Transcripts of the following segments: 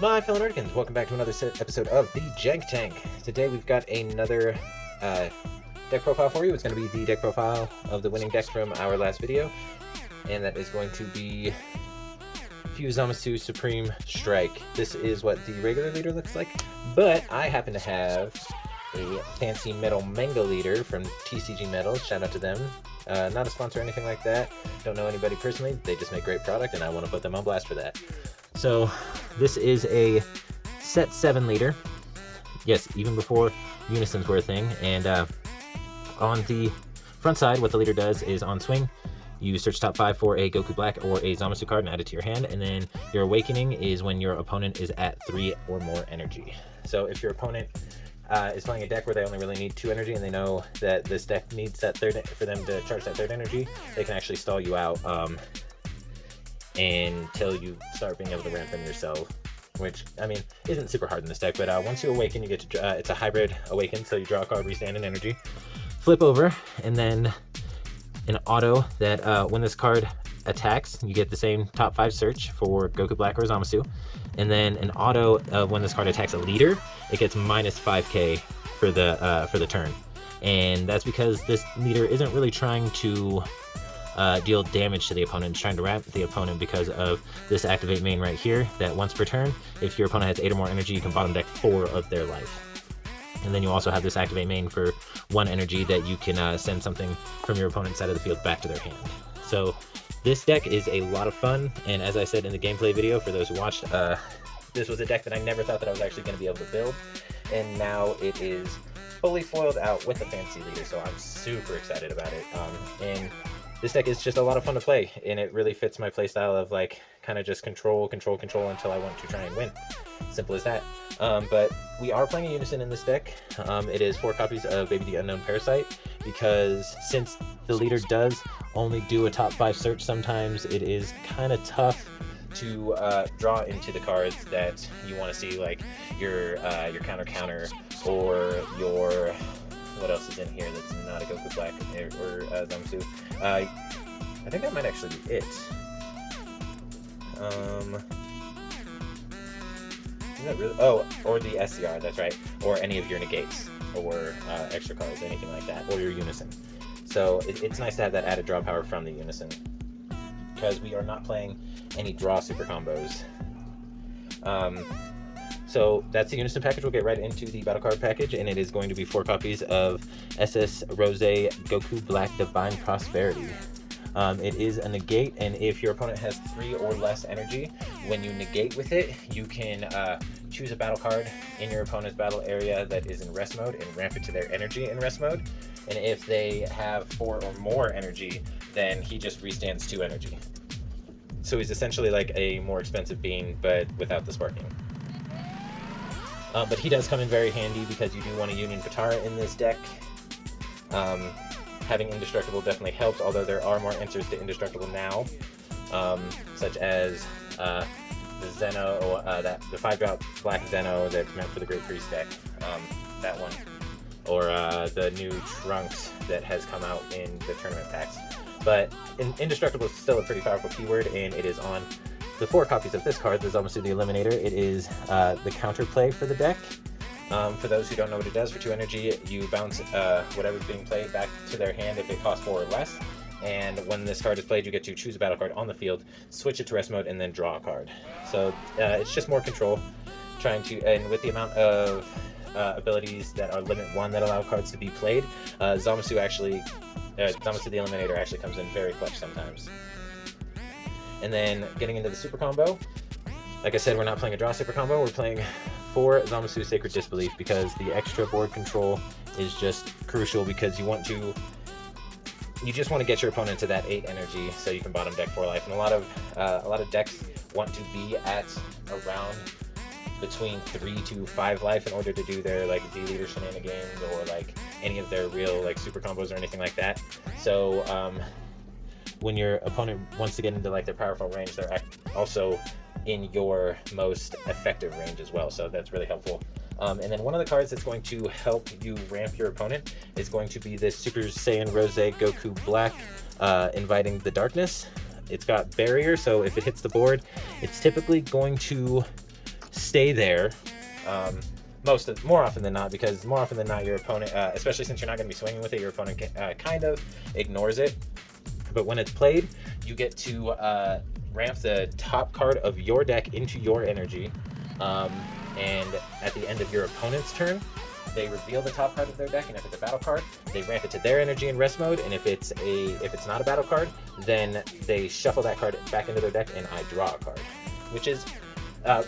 My fellow Nerdkins, welcome back to another episode of the Jank Tank. Today we've got another deck profile for you. It's going to be the deck profile of the winning deck from our last video, and that is going to be Zamasu Supreme Strike. This is what the regular leader looks like, but I happen to have a fancy metal manga leader from TCG Metals. Shout out to them. Not a sponsor or anything like that. Don't know anybody personally. They just make great product, and I want to put them on blast for that. So this is a set 7 leader. Yes, even before unisons were a thing. And on the front side, what the leader does is on swing, you search top 5 for a Goku Black or a Zamasu card and add it to your hand. And then your awakening is when your opponent is at 3 or more energy. So if your opponent is playing a deck where they only really need 2 energy and they know that this deck needs that third for them to charge that 3rd energy, they can actually stall you out until you start being able to ramp them yourself, which, I mean, isn't super hard in this deck. But once you awaken, you get to it's a hybrid awaken, so you draw a card, restand an energy, flip over, and then an auto that when this card attacks, you get the same top 5 search for Goku Black or Zamasu, and then an auto of when this card attacks a leader, it gets minus 5k for the turn. And that's because this leader isn't really trying to deal damage to the opponent. It's trying to ramp the opponent because of this activate main right here, that once per turn, if your opponent has 8 or more energy, you can bottom deck 4 of their life. And then you also have this activate main for 1 energy that you can send something from your opponent's side of the field back to their hand. So this deck is a lot of fun, and as I said in the gameplay video, for those who watched, this was a deck that I never thought that I was actually going to be able to build, and now it is fully foiled out with a fancy leader, so I'm super excited about it. And this deck is just a lot of fun to play, and it really fits my playstyle of like kind of just control until I want to try and win. Simple as that. But we are playing a unison in this deck. It is 4 copies of Baby the Unknown Parasite, because since the leader does only do a top 5 search, sometimes it is kind of tough to draw into the cards that you want to see, like your counter or your, what else is in here that's not a Goku Black or Zamasu? I think that might actually be it. Is that really? Oh, or the SCR, that's right. Or any of your negates, or extra cards, anything like that, or your unison. So it's nice to have that added draw power from the unison, because we are not playing any draw super combos. So that's the unison package. We'll get right into the battle card package, and it is going to be 4 copies of SS Rose Goku Black Divine Prosperity. It is a negate, and if your opponent has 3 or less energy, when you negate with it, you can choose a battle card in your opponent's battle area that is in rest mode and ramp it to their energy in rest mode. And if they have 4 or more energy, then he just restands 2 energy. So he's essentially like a more expensive being, but without the sparking. But he does come in very handy because you do want a Union Katara in this deck. Having Indestructible definitely helps, although there are more answers to Indestructible now, such as the Zeno, the 5-drop Black Zeno that's meant for the Great Priest deck, that one, or the new Trunks that has come out in the tournament packs. But Indestructible is still a pretty powerful keyword, and it is on the 4 copies of this card, the Zamasu the Eliminator. It is the counterplay for the deck. For those who don't know what it does, for 2 energy, you bounce whatever's being played back to their hand if it costs 4 or less. And when this card is played, you get to choose a battle card on the field, switch it to rest mode, and then draw a card. So it's just more control, and with the amount of abilities that are limit 1 that allow cards to be played, Zamasu the Eliminator actually comes in very clutch sometimes. And then getting into the super combo, like I said, we're not playing a draw super combo, we're playing 4 Zamasu Sacred Disbelief, because the extra board control is just crucial, because you just want to get your opponent to that 8 energy so you can bottom deck 4 life. And a lot of decks want to be at around between 3 to 5 life in order to do their like Z-leader shenanigans or like any of their real like super combos or anything like that. So when your opponent wants to get into like their powerful range, they're also in your most effective range as well, so that's really helpful. And then one of the cards that's going to help you ramp your opponent is going to be this Super Saiyan Rose Goku Black, Inviting the Darkness. It's got barrier, so if it hits the board, it's typically going to stay there. More often than not, because more often than not your opponent, especially since you're not going to be swinging with it, your opponent kind of ignores it. But when it's played, you get to ramp the top card of your deck into your energy, and at the end of your opponent's turn, they reveal the top card of their deck, and if it's a battle card, they ramp it to their energy in rest mode, and if it's not a battle card, then they shuffle that card back into their deck, and I draw a card, which is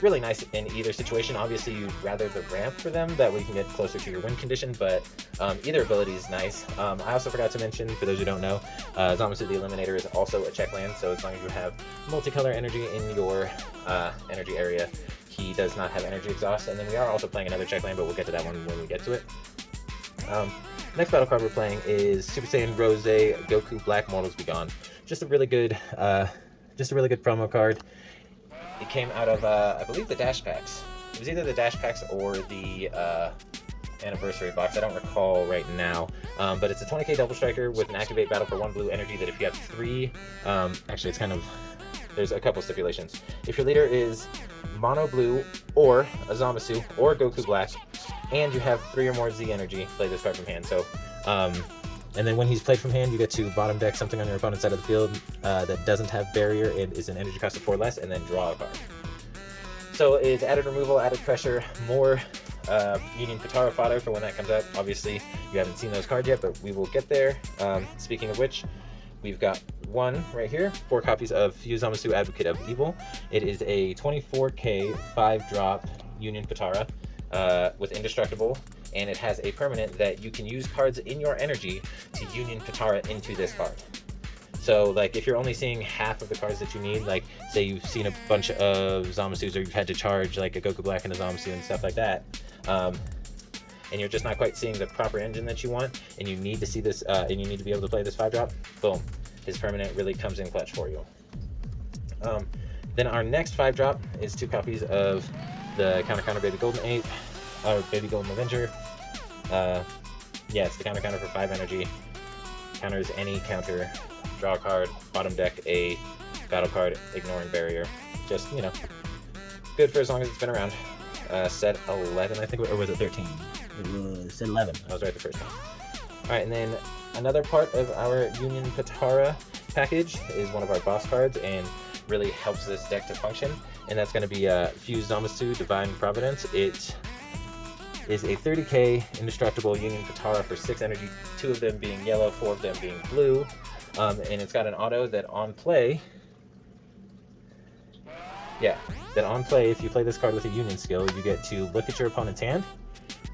really nice in either situation. Obviously, you'd rather the ramp for them, that way you can get closer to your win condition, but either ability is nice. I also forgot to mention, for those who don't know, Zamasu the Eliminator is also a check land, so as long as you have multicolor energy in your energy area, he does not have energy exhaust. And then we are also playing another check land, but we'll get to that one when we get to it. Next battle card we're playing is Super Saiyan Rose Goku Black Mortals Be Gone. Just a really good promo card. It came out of, I believe, the Dash Packs. It was either the Dash Packs or the Anniversary Box. I don't recall right now. But it's a 20k Double Striker with an Activate Battle for 1 blue energy that if you have 3... actually, it's kind of... There's a couple stipulations. If your leader is Mono Blue or a Zamasu or Goku Black, and you have 3 or more Z energy, play this card from hand. So, and then when he's played from hand, you get to bottom deck something on your opponent's side of the field that doesn't have barrier and is an energy cost of 4 less, and then draw a card. So it's added removal, added pressure, more Union Katara fodder for when that comes out. Obviously, you haven't seen those cards yet, but we will get there. Speaking of which, we've got one right here, 4 copies of Fuse Zamasu Advocate of Evil. It is a 24k 5-drop Union Katara with Indestructible, and it has a permanent that you can use cards in your energy to Union Katara into this card. So, like, if you're only seeing half of the cards that you need, like, say you've seen a bunch of Zamasus, or you've had to charge, like, a Goku Black and a Zamasu and stuff like that, and you're just not quite seeing the proper engine that you want, and you need to see this, and you need to be able to play this 5-drop, boom. His permanent really comes in clutch for you. Then our next 5-drop is 2 copies of the Counter Baby Golden Ape, or Baby Golden Avenger. Yeah, it's the Counter for 5 energy. Counters any counter. Draw a card, bottom deck a battle card, ignoring barrier. Just, you know, good for as long as it's been around. Set 11, I think, or was it 13? It was set 11. I was right the first time. Alright, and then another part of our Union Katara package is one of our boss cards, and really helps this deck to function, and that's going to be Fuse Zamasu Divine Providence. It is a 30k Indestructible Union Katara for 6 energy, 2 of them being yellow, 4 of them being blue, and it's got an auto that on play, if you play this card with a Union skill, you get to look at your opponent's hand,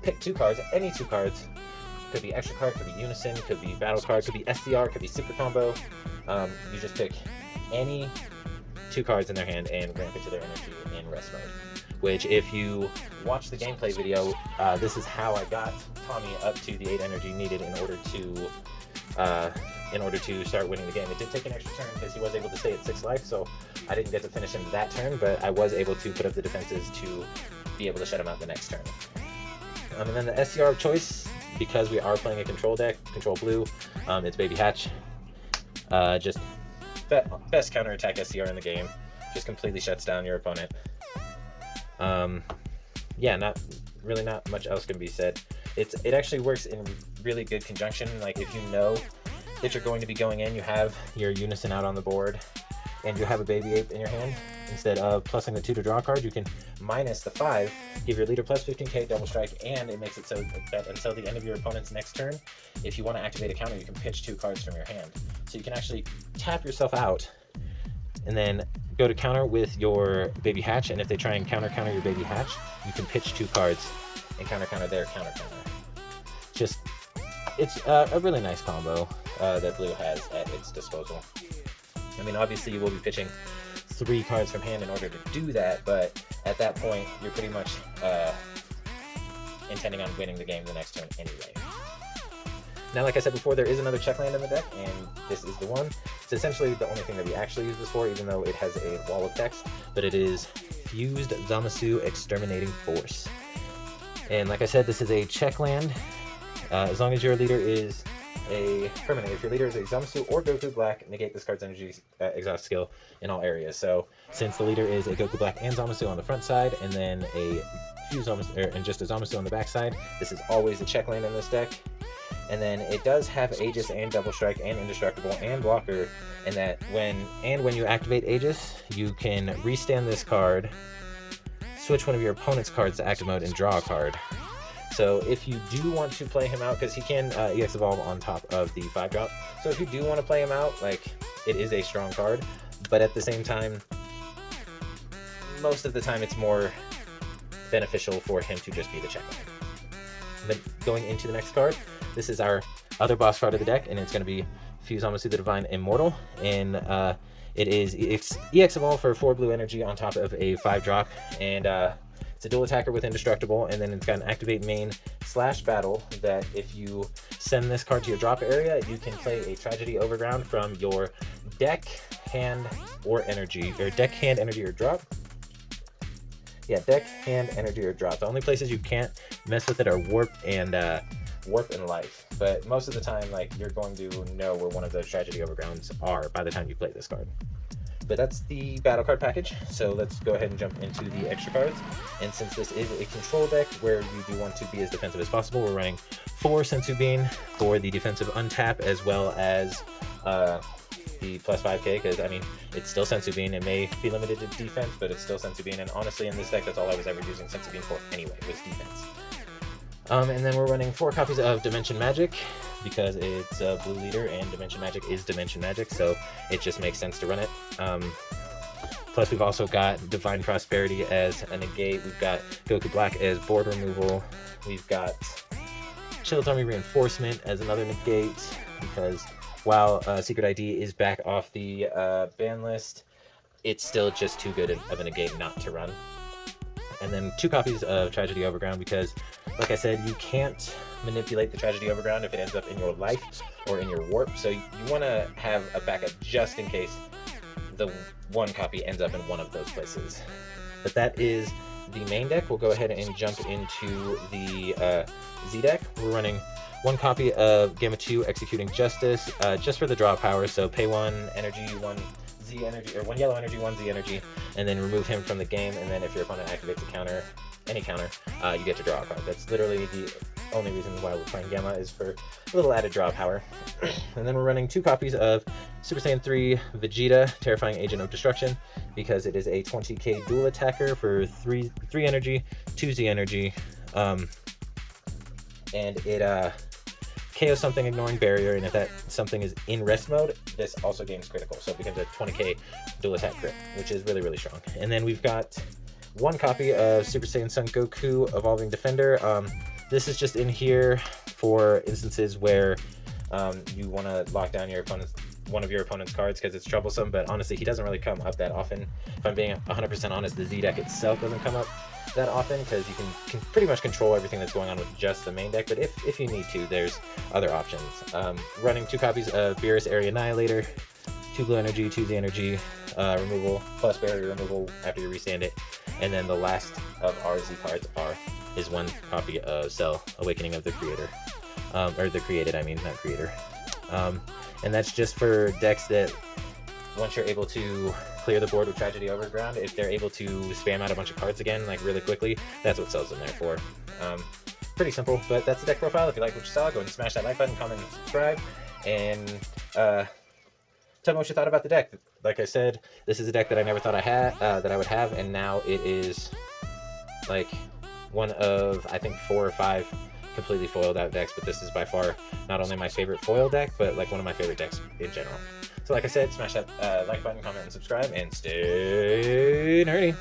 pick 2 cards, any 2 cards. Could be extra card, could be unison, could be battle card, could be SDR, could be super combo. You just pick any 2 cards in their hand and ramp it to their energy in rest mode. Which, if you watch the gameplay video, this is how I got Tommy up to the 8 energy needed in order to start winning the game. It did take an extra turn because he was able to stay at 6 life, so I didn't get to finish him that turn, but I was able to put up the defenses to be able to shut him out the next turn. And then the SCR of choice, because we are playing a control deck, control blue, it's Baby Hatch. Just best counterattack SCR in the game. Just completely shuts down your opponent. Yeah, not much else can be said. It actually works in really good conjunction. Like, if you know that you're going to be going in, you have your Unison out on the board, and you have a Baby Ape in your hand, instead of plussing the 2 to draw a card, you can minus the 5, give your leader plus 15k double strike, and it makes it so that until the end of your opponent's next turn, if you want to activate a counter, you can pitch 2 cards from your hand. So you can actually tap yourself out, and then go to counter with your Baby Hatch, and if they try and counter your Baby Hatch, you can pitch 2 cards and counter their counter. Just, it's a really nice combo that Blue has at its disposal. I mean, obviously you will be pitching 3 cards from hand in order to do that, but at that point, you're pretty much intending on winning the game the next turn anyway. Now, like I said before, there is another check land in the deck, and this is the one. It's essentially the only thing that we actually use this for, even though it has a wall of text, but it is Fused Zamasu Exterminating Force. And like I said, this is a check land. As long as your leader is a permanent. If your leader is a Zamasu or Goku Black, negate this card's energy exhaust skill in all areas. So since the leader is a Goku Black and Zamasu on the front side, and then a few Zamasu, and just a Zamasu on the back side, this is always a check land in this deck. And then it does have Aegis and Double Strike and Indestructible and Blocker, and that when you activate Aegis, you can restand this card, switch one of your opponent's cards to active mode, and draw a card. So if you do want to play him out, because he can EX Evolve on top of the 5-drop, so if you do want to play him out, like, it is a strong card, but at the same time, most of the time it's more beneficial for him to just be the check land. But going into the next card, this is our other boss card of the deck, and it's going to be Fuse Zamasu the Divine Immortal, and it is EX Evolve for 4 blue energy on top of a 5-drop, and it's a dual attacker with Indestructible, and then it's got an activate main / battle that if you send this card to your drop area, you can play a Tragedy Overground from your deck, hand, or energy, or deck, hand, energy, or drop. Yeah, deck, hand, energy, or drop. The only places you can't mess with it are warp and life. But most of the time, like, you're going to know where one of those Tragedy Overgrounds are by the time you play this card. But that's the battle card package, so let's go ahead and jump into the extra cards. And since this is a control deck where you do want to be as defensive as possible, we're running 4 Sensu Bean for the defensive untap, as well as the plus 5k, because I mean, it's still Sensu Bean. It may be limited to defense, but it's still Sensu Bean, and honestly in this deck that's all I was ever using Sensu Bean for anyway, was defense. And then we're running 4 copies of Dimension Magic, because it's a blue leader and Dimension Magic is Dimension Magic, so it just makes sense to run it. Plus we've also got Divine Prosperity as a negate, we've got Goku Black as board removal, we've got Child's Army Reinforcement as another negate, because while Secret ID is back off the ban list, it's still just too good of a negate not to run. And then 2 copies of Tragedy Overground, because like I said, you can't manipulate the Tragedy Overground if it ends up in your life or in your warp, so you want to have a backup just in case the 1 copy ends up in one of those places. But that is the main deck. We'll go ahead and jump into the Z deck. We're running 1 copy of Gamma 2 Executing Justice, just for the draw power, so pay 1 energy, 1 Z energy, or 1 yellow energy, 1 Z energy, and then remove him from the game, and then if your opponent activates a counter, any counter, you get to draw a card. That's literally the only reason why we're playing Gamma, is for a little added draw power. And then we're running 2 copies of Super Saiyan 3 Vegeta, Terrifying Agent of Destruction, because it is a 20k dual attacker for 3 energy, 2 Z energy, and it KO something ignoring barrier, and if that something is in rest mode, this also gains critical, so it becomes a 20k dual attack crit, which is really, really strong. And then we've got 1 copy of Super Saiyan Son Goku Evolving Defender. This is just in here for instances where you want to lock down one of your opponent's cards, because it's troublesome, but honestly he doesn't really come up that often. If I'm being 100% honest, the Z deck itself doesn't come up that often, because you can pretty much control everything that's going on with just the main deck, but if you need to, there's other options. Running 2 copies of Beerus Area Annihilator, 2 blue energy, 2 Z energy, removal, plus barrier removal after you restand it, and then the last of our Z cards is 1 copy of Cell, Awakening of the Creator, or the Created, I mean, not Creator. And that's just for decks that, once you're able to clear the board with Tragedy Overground, if they're able to spam out a bunch of cards again, like really quickly, that's what Cell's in there for. Pretty simple, but that's the deck profile. If you like what you saw, go ahead and smash that like button, comment, and subscribe, and tell me what you thought about the deck. Like I said, this is a deck that I never thought that I would have, and now it is like one of, I think, 4 or 5 completely foiled out decks, but this is by far not only my favorite foil deck, but like one of my favorite decks in general. So like I said, smash that like button, comment, and subscribe, and stay nerdy.